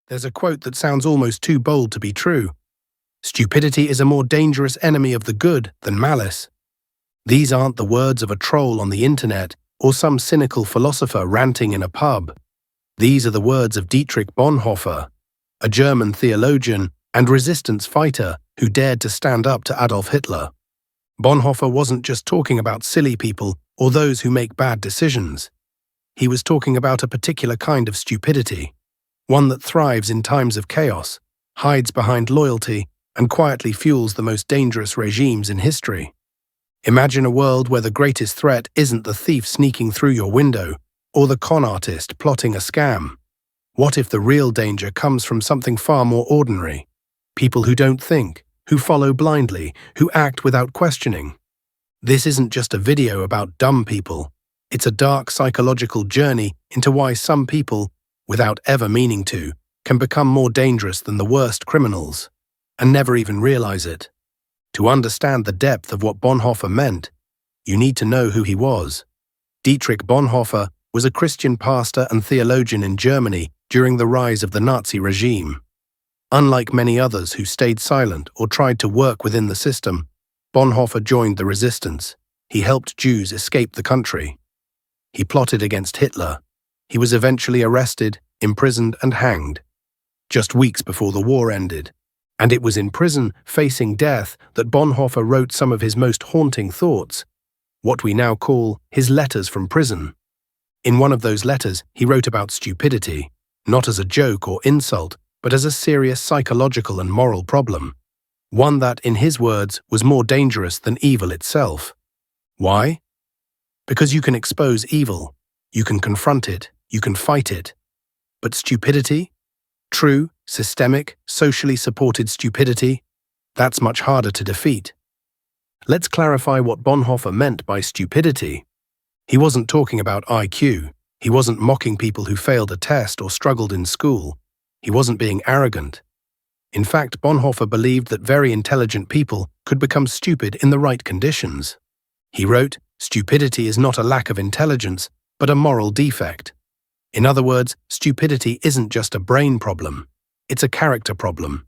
There's a quote that sounds almost too bold to be true. Stupidity is a more dangerous enemy of the good than malice. These aren't the words of a troll on the internet or some cynical philosopher ranting in a pub. These are the words of Dietrich Bonhoeffer, a German theologian and resistance fighter who dared to stand up to Adolf Hitler. Bonhoeffer wasn't just talking about silly people or those who make bad decisions. He was talking about a particular kind of stupidity, one that thrives in times of chaos, hides behind loyalty, and quietly fuels the most dangerous regimes in history. Imagine a world where the greatest threat isn't the thief sneaking through your window or the con artist plotting a scam. What if the real danger comes from something far more ordinary? People who don't think, who follow blindly, who act without questioning. This isn't just a video about dumb people. It's a dark psychological journey into why some people, without ever meaning to, can become more dangerous than the worst criminals, and never even realize it. To understand the depth of what Bonhoeffer meant, you need to know who he was. Dietrich Bonhoeffer was a Christian pastor and theologian in Germany during the rise of the Nazi regime. Unlike many others who stayed silent or tried to work within the system, Bonhoeffer joined the resistance. He helped Jews escape the country. He plotted against Hitler. He was eventually arrested, imprisoned, and hanged, just weeks before the war ended. And it was in prison, facing death, that Bonhoeffer wrote some of his most haunting thoughts, what we now call his letters from prison. In one of those letters, he wrote about stupidity, not as a joke or insult, but as a serious psychological and moral problem, one that, in his words, was more dangerous than evil itself. Why? Because you can expose evil, you can confront it, you can fight it. But stupidity? True, systemic, socially supported stupidity? That's much harder to defeat. Let's clarify what Bonhoeffer meant by stupidity. He wasn't talking about IQ. He wasn't mocking people who failed a test or struggled in school. He wasn't being arrogant. In fact, Bonhoeffer believed that very intelligent people could become stupid in the right conditions. He wrote, "Stupidity is not a lack of intelligence, but a moral defect." In other words, stupidity isn't just a brain problem. It's a character problem.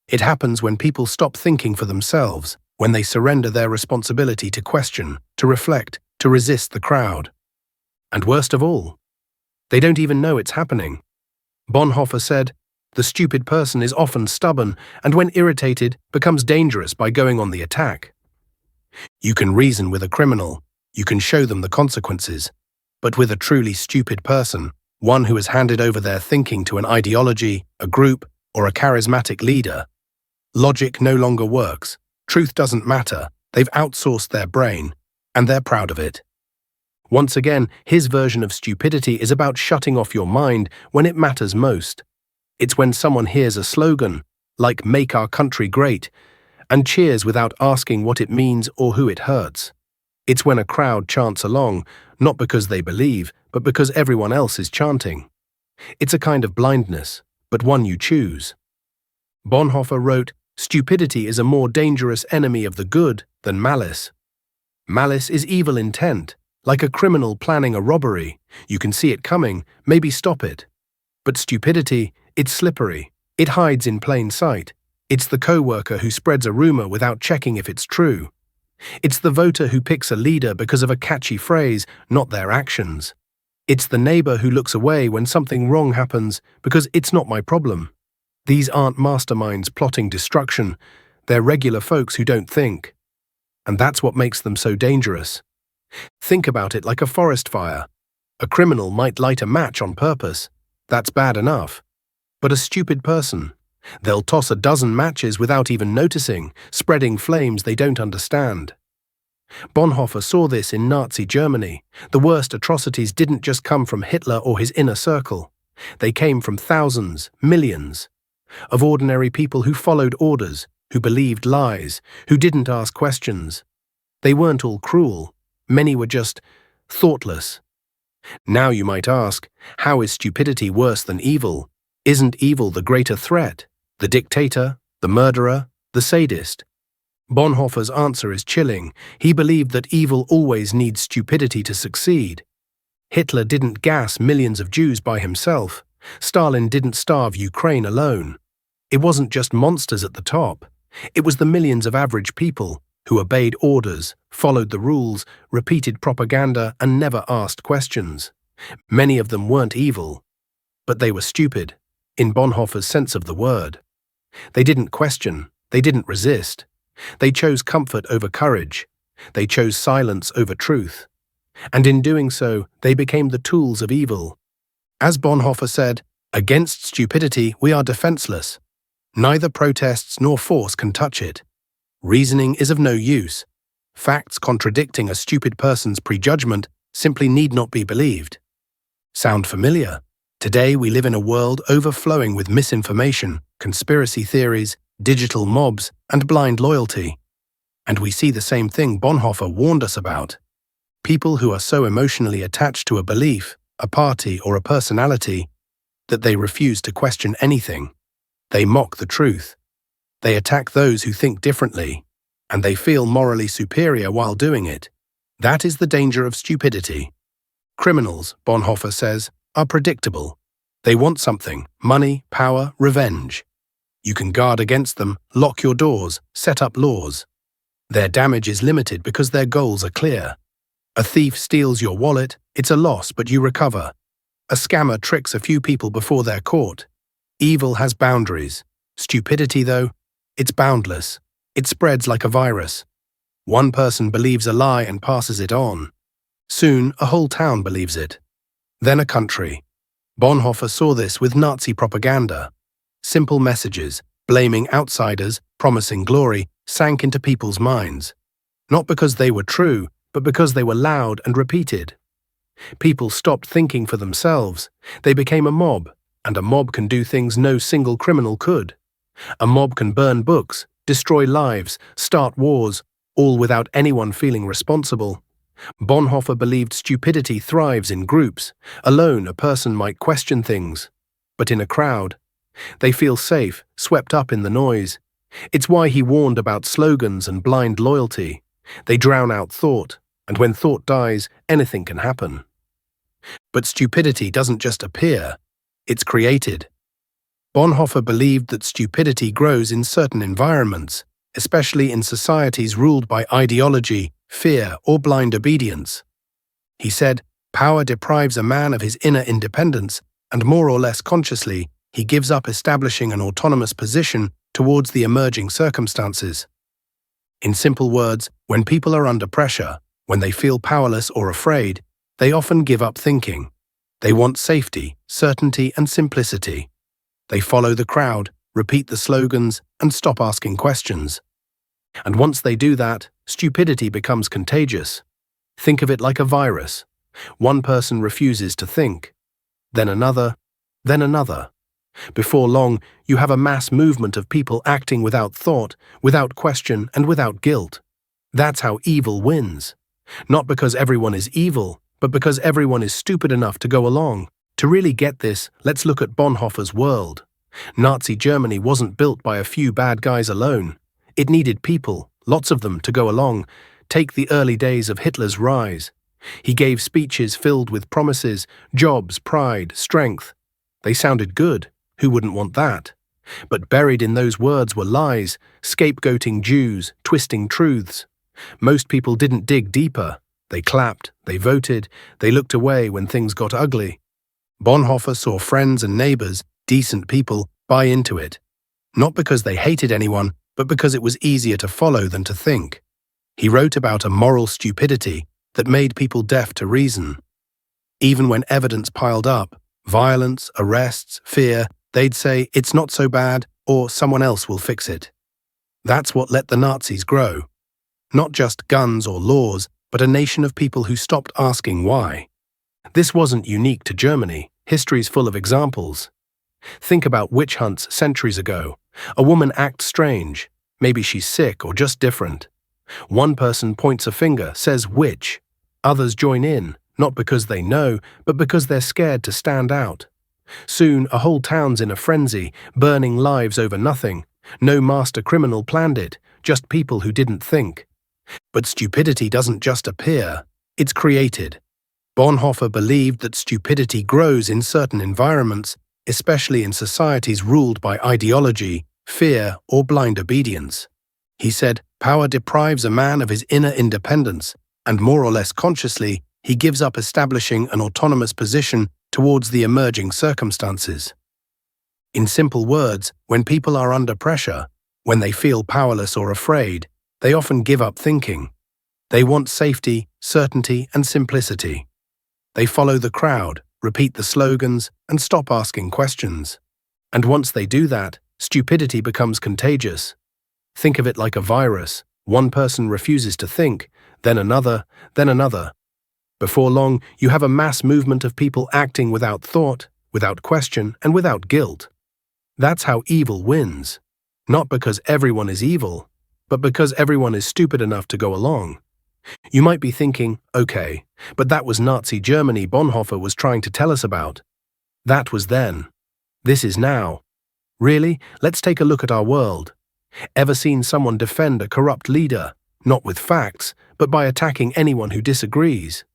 It happens when people stop thinking for themselves, when they surrender their responsibility to question, to reflect, to resist the crowd. And worst of all, they don't even know it's happening. Bonhoeffer said, "The stupid person is often stubborn and when irritated becomes dangerous by going on the attack." You can reason with a criminal, you can show them the consequences, but with a truly stupid person, one who has handed over their thinking to an ideology, a group, or a charismatic leader, logic no longer works, truth doesn't matter, they've outsourced their brain, and they're proud of it. Once again, his version of stupidity is about shutting off your mind when it matters most. It's when someone hears a slogan, like "Make our country great," and cheers without asking what it means or who it hurts. It's when a crowd chants along, not because they believe, but because everyone else is chanting. It's a kind of blindness, but one you choose. Bonhoeffer wrote, "Stupidity is a more dangerous enemy of the good than malice." Malice is evil intent, like a criminal planning a robbery. You can see it coming, maybe stop it. But stupidity, it's slippery. It hides in plain sight. It's the coworker who spreads a rumor without checking if it's true. It's the voter who picks a leader because of a catchy phrase, not their actions. It's the neighbor who looks away when something wrong happens because it's not my problem. These aren't masterminds plotting destruction. They're regular folks who don't think. And that's what makes them so dangerous. Think about it like a forest fire. A criminal might light a match on purpose. That's bad enough. But a stupid person, they'll toss a dozen matches without even noticing, spreading flames they don't understand. Bonhoeffer saw this in Nazi Germany. The worst atrocities didn't just come from Hitler or his inner circle. They came from thousands, millions, of ordinary people who followed orders, who believed lies, who didn't ask questions. They weren't all cruel. Many were just thoughtless. Now you might ask, how is stupidity worse than evil? Isn't evil the greater threat? The dictator, the murderer, the sadist? Bonhoeffer's answer is chilling. He believed that evil always needs stupidity to succeed. Hitler didn't gas millions of Jews by himself. Stalin didn't starve Ukraine alone. It wasn't just monsters at the top. It was the millions of average people who obeyed orders, followed the rules, repeated propaganda, and never asked questions. Many of them weren't evil, but they were stupid, in Bonhoeffer's sense of the word. They didn't question, they didn't resist. They chose comfort over courage. They chose silence over truth. And in doing so, they became the tools of evil. As Bonhoeffer said, "Against stupidity we are defenseless. Neither protests nor force can touch it. Reasoning is of no use. Facts contradicting a stupid person's prejudgment simply need not be believed." Sound familiar? Today we live in a world overflowing with misinformation, conspiracy theories, digital mobs, and blind loyalty. And we see the same thing Bonhoeffer warned us about. People who are so emotionally attached to a belief, a party, or a personality that they refuse to question anything. They mock the truth. They attack those who think differently, and they feel morally superior while doing it. That is the danger of stupidity. Criminals, Bonhoeffer says, are predictable. They want something: money, power, revenge. You can guard against them, lock your doors, set up laws. Their damage is limited because their goals are clear. A thief steals your wallet, it's a loss, but you recover. A scammer tricks a few people before they're caught. Evil has boundaries. Stupidity, though, it's boundless. It spreads like a virus. One person believes a lie and passes it on. Soon, a whole town believes it. Then a country. Bonhoeffer saw this with Nazi propaganda. Simple messages, blaming outsiders, promising glory, sank into people's minds. Not because they were true, but because they were loud and repeated. People stopped thinking for themselves. They became a mob, and a mob can do things no single criminal could. A mob can burn books, destroy lives, start wars, all without anyone feeling responsible. Bonhoeffer believed stupidity thrives in groups. Alone, a person might question things, but in a crowd, they feel safe, swept up in the noise. It's why he warned about slogans and blind loyalty. They drown out thought, and when thought dies, anything can happen. But stupidity doesn't just appear, it's created. Bonhoeffer believed that stupidity grows in certain environments, especially in societies ruled by ideology, fear, or blind obedience. He said, "Power deprives a man of his inner independence, and more or less consciously, he gives up establishing an autonomous position towards the emerging circumstances." In simple words, when people are under pressure, when they feel powerless or afraid, they often give up thinking. They want safety, certainty, and simplicity. They follow the crowd, repeat the slogans, and stop asking questions. And once they do that, stupidity becomes contagious. Think of it like a virus. One person refuses to think, then another, then another. Before long, you have a mass movement of people acting without thought, without question, and without guilt. That's how evil wins. Not because everyone is evil, but because everyone is stupid enough to go along. To really get this, let's look at Bonhoeffer's world. Nazi Germany wasn't built by a few bad guys alone. It needed people, lots of them, to go along. Take the early days of Hitler's rise. He gave speeches filled with promises, jobs, pride, strength. They sounded good. Who wouldn't want that? But buried in those words were lies, scapegoating Jews, twisting truths. Most people didn't dig deeper. They clapped, they voted, they looked away when things got ugly. Bonhoeffer saw friends and neighbors, decent people, buy into it. Not because they hated anyone, but because it was easier to follow than to think. He wrote about a moral stupidity that made people deaf to reason. Even when evidence piled up, violence, arrests, fear, they'd say, "It's not so bad," or "Someone else will fix it." That's what let the Nazis grow. Not just guns or laws, but a nation of people who stopped asking why. This wasn't unique to Germany. History's full of examples. Think about witch hunts centuries ago. A woman acts strange. Maybe she's sick or just different. One person points a finger, says witch. Others join in, not because they know, but because they're scared to stand out. Soon, a whole town's in a frenzy, burning lives over nothing. No master criminal planned it, just people who didn't think. But stupidity doesn't just appear, it's created. Bonhoeffer believed that stupidity grows in certain environments, especially in societies ruled by ideology, fear, or blind obedience. He said, "Power deprives a man of his inner independence, and more or less consciously, he gives up establishing an autonomous position towards the emerging circumstances." In simple words, when people are under pressure, when they feel powerless or afraid, they often give up thinking. They want safety, certainty, and simplicity. They follow the crowd, repeat the slogans, and stop asking questions. And once they do that, stupidity becomes contagious. Think of it like a virus. One person refuses to think, then another, then another. Before long, you have a mass movement of people acting without thought, without question, and without guilt. That's how evil wins. Not because everyone is evil, but because everyone is stupid enough to go along. You might be thinking, okay, but that was Nazi Germany Bonhoeffer was trying to tell us about. That was then. This is now. Really? Let's take a look at our world. Ever seen someone defend a corrupt leader, not with facts, but by attacking anyone who disagrees?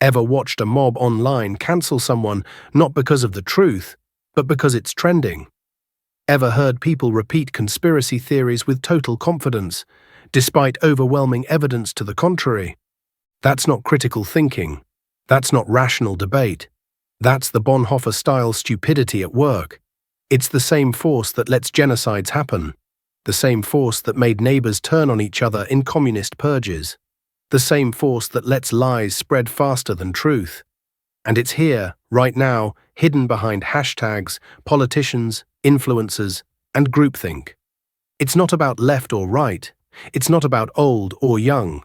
Ever watched a mob online cancel someone not because of the truth, but because it's trending? Ever heard people repeat conspiracy theories with total confidence, despite overwhelming evidence to the contrary? That's not critical thinking. That's not rational debate. That's the Bonhoeffer-style stupidity at work. It's the same force that lets genocides happen, the same force that made neighbors turn on each other in communist purges, the same force that lets lies spread faster than truth. And it's here, right now, hidden behind hashtags, politicians, influencers, and groupthink. It's not about left or right. It's not about old or young.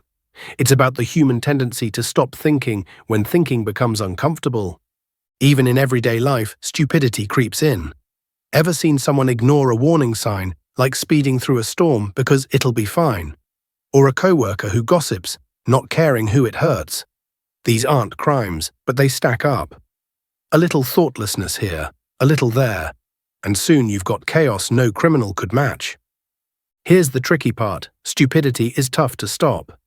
It's about the human tendency to stop thinking when thinking becomes uncomfortable. Even in everyday life, stupidity creeps in. Ever seen someone ignore a warning sign, like speeding through a storm because it'll be fine? Or a coworker who gossips, not caring who it hurts? These aren't crimes, but they stack up. A little thoughtlessness here, a little there, and soon you've got chaos no criminal could match. Here's the tricky part: stupidity is tough to stop.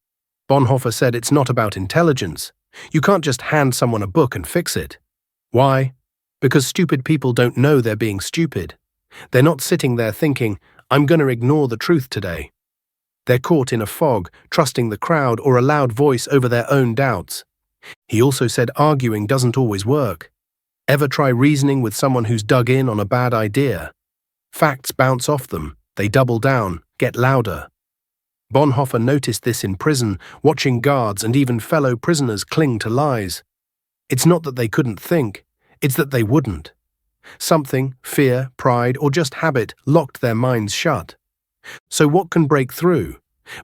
Bonhoeffer said it's not about intelligence. You can't just hand someone a book and fix it. Why? Because stupid people don't know they're being stupid. They're not sitting there thinking, "I'm going to ignore the truth today." They're caught in a fog, trusting the crowd or a loud voice over their own doubts. He also said arguing doesn't always work. Ever try reasoning with someone who's dug in on a bad idea? Facts bounce off them, they double down, get louder. Bonhoeffer noticed this in prison, watching guards and even fellow prisoners cling to lies. It's not that they couldn't think, it's that they wouldn't. Something, fear, pride, or just habit, locked their minds shut. So what can break through?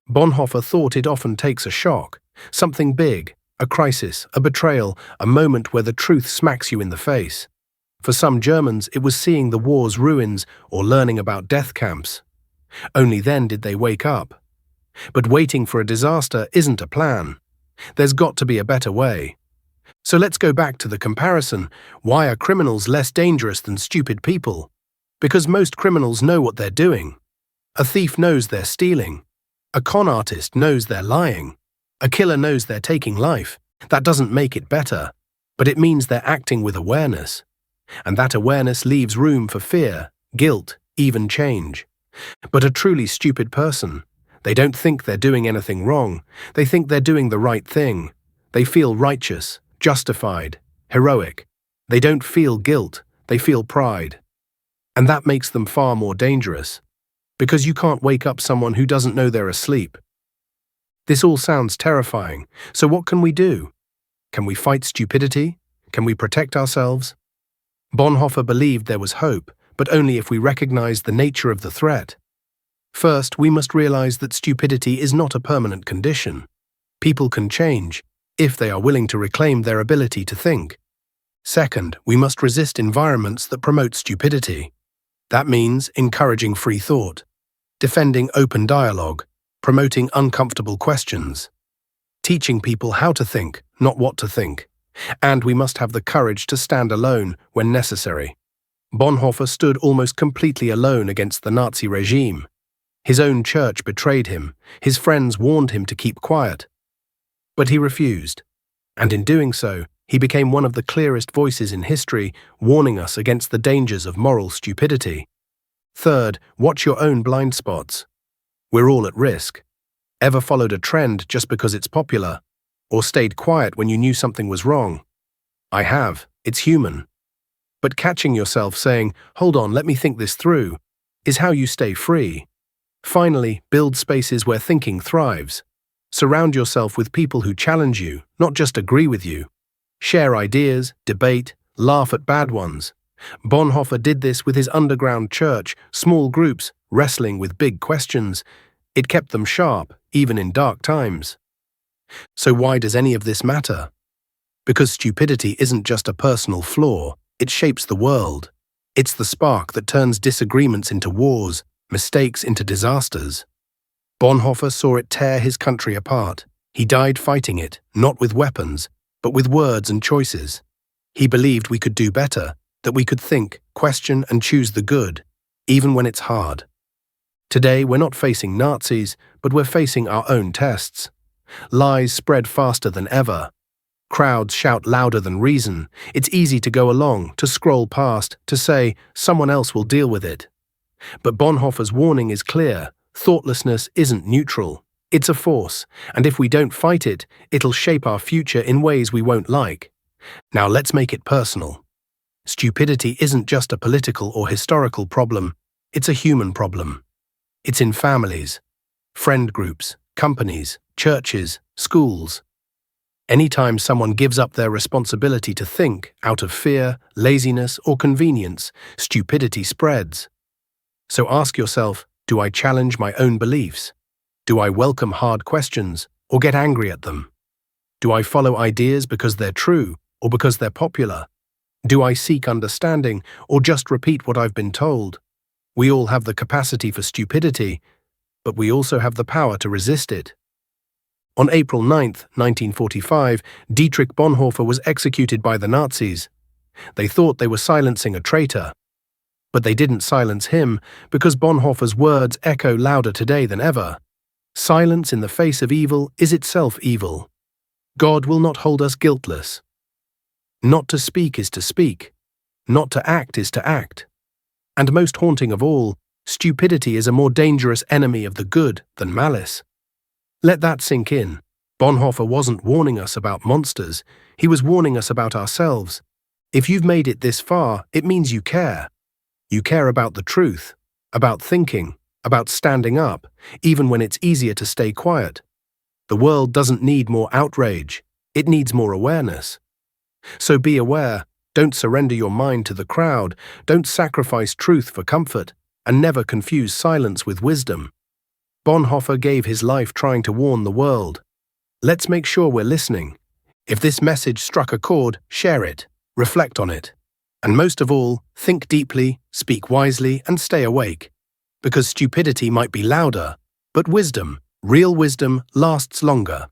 Bonhoeffer thought it often takes a shock, something big, a crisis, a betrayal, a moment where the truth smacks you in the face. For some Germans, it was seeing the war's ruins or learning about death camps. Only then did they wake up. But waiting for a disaster isn't a plan. There's got to be a better way. So let's go back to the comparison. Why are criminals less dangerous than stupid people? Because most criminals know what they're doing. A thief knows they're stealing. A con artist knows they're lying. A killer knows they're taking life. That doesn't make it better, but it means they're acting with awareness. And that awareness leaves room for fear, guilt, even change. But a truly stupid person, they don't think they're doing anything wrong. They think they're doing the right thing. They feel righteous, justified, heroic. They don't feel guilt, they feel pride. And that makes them far more dangerous. Because you can't wake up someone who doesn't know they're asleep. This all sounds terrifying, so what can we do? Can we fight stupidity? Can we protect ourselves? Bonhoeffer believed there was hope, but only if we recognized the nature of the threat. First, we must realize that stupidity is not a permanent condition. People can change, if they are willing to reclaim their ability to think. Second, we must resist environments that promote stupidity. That means encouraging free thought, defending open dialogue, promoting uncomfortable questions, teaching people how to think, not what to think. And we must have the courage to stand alone when necessary. Bonhoeffer stood almost completely alone against the Nazi regime. His own church betrayed him, his friends warned him to keep quiet. But he refused, and in doing so, He became one of the clearest voices in history, warning us against the dangers of moral stupidity. Third, watch your own blind spots. We're all at risk. Ever followed a trend just because it's popular? Or stayed quiet when you knew something was wrong? I have. It's human. But catching yourself saying, "Hold on, let me think this through," is how you stay free. Finally, build spaces where thinking thrives. Surround yourself with people who challenge you, not just agree with you. Share ideas, debate, laugh at bad ones. Bonhoeffer did this with his underground church, small groups, wrestling with big questions. It kept them sharp, even in dark times. So why does any of this matter? Because stupidity isn't just a personal flaw, it shapes the world. It's the spark that turns disagreements into wars, mistakes into disasters. Bonhoeffer saw it tear his country apart. He died fighting it, not with weapons, but with words and choices. He believed we could do better, that we could think, question, and choose the good, even when it's hard. Today, we're not facing Nazis, but we're facing our own tests. Lies spread faster than ever. Crowds shout louder than reason. It's easy to go along, to scroll past, to say, someone else will deal with it. But Bonhoeffer's warning is clear. Thoughtlessness isn't neutral. It's a force, and if we don't fight it, it'll shape our future in ways we won't like. Now let's make it personal. Stupidity isn't just a political or historical problem, it's a human problem. It's in families, friend groups, companies, churches, schools. Anytime someone gives up their responsibility to think out of fear, laziness, or convenience, stupidity spreads. So ask yourself, do I challenge my own beliefs? Do I welcome hard questions or get angry at them? Do I follow ideas because they're true or because they're popular? Do I seek understanding or just repeat what I've been told? We all have the capacity for stupidity, but we also have the power to resist it. On April 9, 1945, Dietrich Bonhoeffer was executed by the Nazis. They thought they were silencing a traitor. But they didn't silence him because Bonhoeffer's words echo louder today than ever. Silence in the face of evil is itself evil. God will not hold us guiltless. Not to speak is to speak. Not to act is to act. And most haunting of all, stupidity is a more dangerous enemy of the good than malice. Let that sink in. Bonhoeffer wasn't warning us about monsters, he was warning us about ourselves. If you've made it this far, it means you care. You care about the truth, about thinking, about standing up, even when it's easier to stay quiet. The world doesn't need more outrage, it needs more awareness. So be aware, don't surrender your mind to the crowd, don't sacrifice truth for comfort, and never confuse silence with wisdom. Bonhoeffer gave his life trying to warn the world. Let's make sure we're listening. If this message struck a chord, share it, reflect on it. And most of all, think deeply, speak wisely, and stay awake. Because stupidity might be louder, but wisdom, real wisdom, lasts longer.